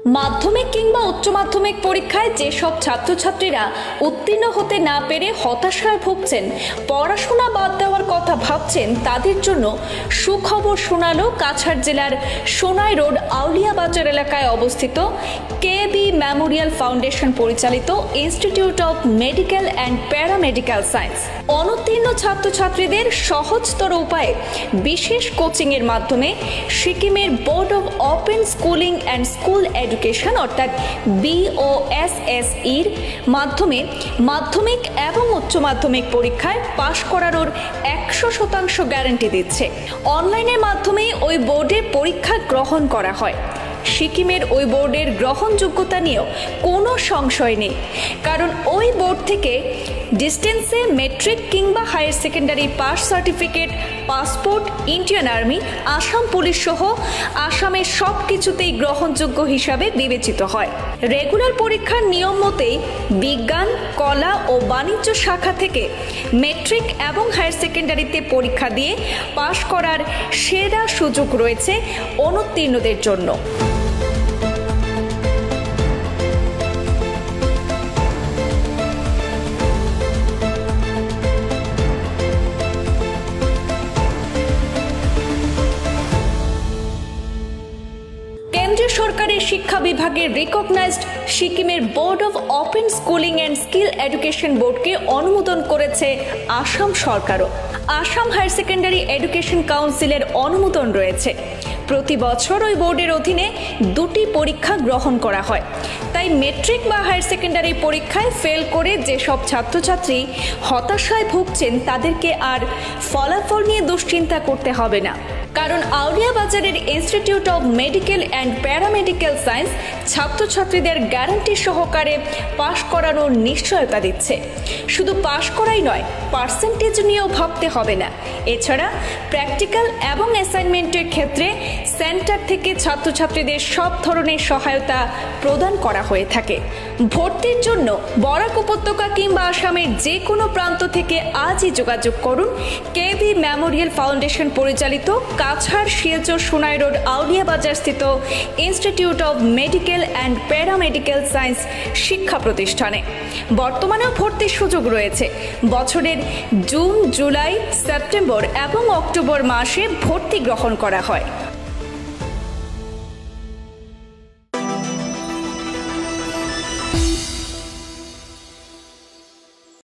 মাধ্যমিক কিংবা উচ্চ মাধ্যমিক পরীক্ষায় যেসব ছাত্রছাত্রীরা উত্তীর্ণ হতে না পেরে হতাশায় ভুগছেন, পড়াশোনা বাদ দেওয়ার কথা ভাবছেন, তাদের জন্য সুখবর শোনালো কাছাড় জেলার সোনাই রোড আউলিয়া বাজার এলাকায় অবস্থিত কেবি মেমোরিয়াল ফাউন্ডেশন পরিচালিত institute of medical and paramedical science. অনুত্তীর্ণ ছাত্রছাত্রীদের সহজতর উপায়ে বিশেষ কোচিংয়ের মাধ্যমে সিকিমের board of open schooling and school education অর্থাৎ BOSSEর মাধ্যমে মাধ্যমিক এবং উচ্চ মাধ্যমিক পরীক্ষায় পাশ করানোর 100% গ্যারান্টি দিচ্ছে। অনলাইনের মাধ্যমে ওই বোর্ডে পরীক্ষা গ্রহণ করা হয়। সিকিমের ওই বোর্ডের গ্রহণযোগ্যতা নিয়েও কোনো সংশয় নেই, কারণ ওই বোর্ড থেকে ডিস্টেন্সে মেট্রিক কিংবা higher secondary pass certificate, passport, Indian army, Assam police সহ আসামের সব কিছুতেই গ্রহণযোগ্য হিসাবে বিবেচিত হয়। রেগুলার পরীক্ষার নিয়ম মতেই বিজ্ঞান, কলা ও বাণিজ্য শাখা থেকে মেট্রিক এবং হায়ার সেকেন্ডারিতে পরীক্ষা দিয়ে পাশ করার সেরা সুযোগ রয়েছে অনুত্তীর্ণদের জন্য। কেন্দ্রীয় সরকারের শিক্ষা বিভাগের রিকগনাইজড সিকিমের board of open schooling and skill education বোর্ডকে অনুমোদন করেছে আসাম সরকারও। আসাম হায়ার সেকেন্ডারি এডুকেশন কাউন্সিলের অনুমোদন রয়েছে। প্রতি বছর ওই বোর্ডের অধীনে 2টি পরীক্ষা গ্রহণ করা হয়। তাই মেট্রিক বা হায়ার সেকেন্ডারি পরীক্ষায় ফেল করে যেসব ছাত্রছাত্রী হতাশায় ভুগছেন, তাদেরকে আর ফলাফল নিয়ে দুশ্চিন্তা করতে হবে না, কারণ আউলিয়া বাজারের institute of medical and paramedical science ছাত্রছাত্রীদের গ্যারান্টি সহকারে পাশ করানোর নিশ্চয়তা দিচ্ছে। শুধু পাশ করাই নয়, পার্সেন্টেজ নিয়েও ভাবতে হবে না। এছাড়া প্র্যাকটিক্যাল এবং অ্যাসাইনমেন্টের ক্ষেত্রে সেন্টার থেকে ছাত্রছাত্রীদের সব ধরনের সহায়তা প্রদান করা হয়ে থাকে। ভর্তির জন্য বরাক উপত্যকা কিংবা আসামের যে কোনো প্রান্ত থেকে আজই যোগাযোগ করুন কেবি মেমোরিয়াল ফাউন্ডেশন পরিচালিত কাছাড় শিলচর সোনাই রোড আউলিয়া বাজার স্থিত institute of medical and paramedical science শিক্ষা প্রতিষ্ঠানে। বর্তমানেও ভর্তির সুযোগ রয়েছে। বছরের জুন, জুলাই, সেপ্টেম্বর এবং অক্টোবর মাসে ভর্তি গ্রহণ করা হয়।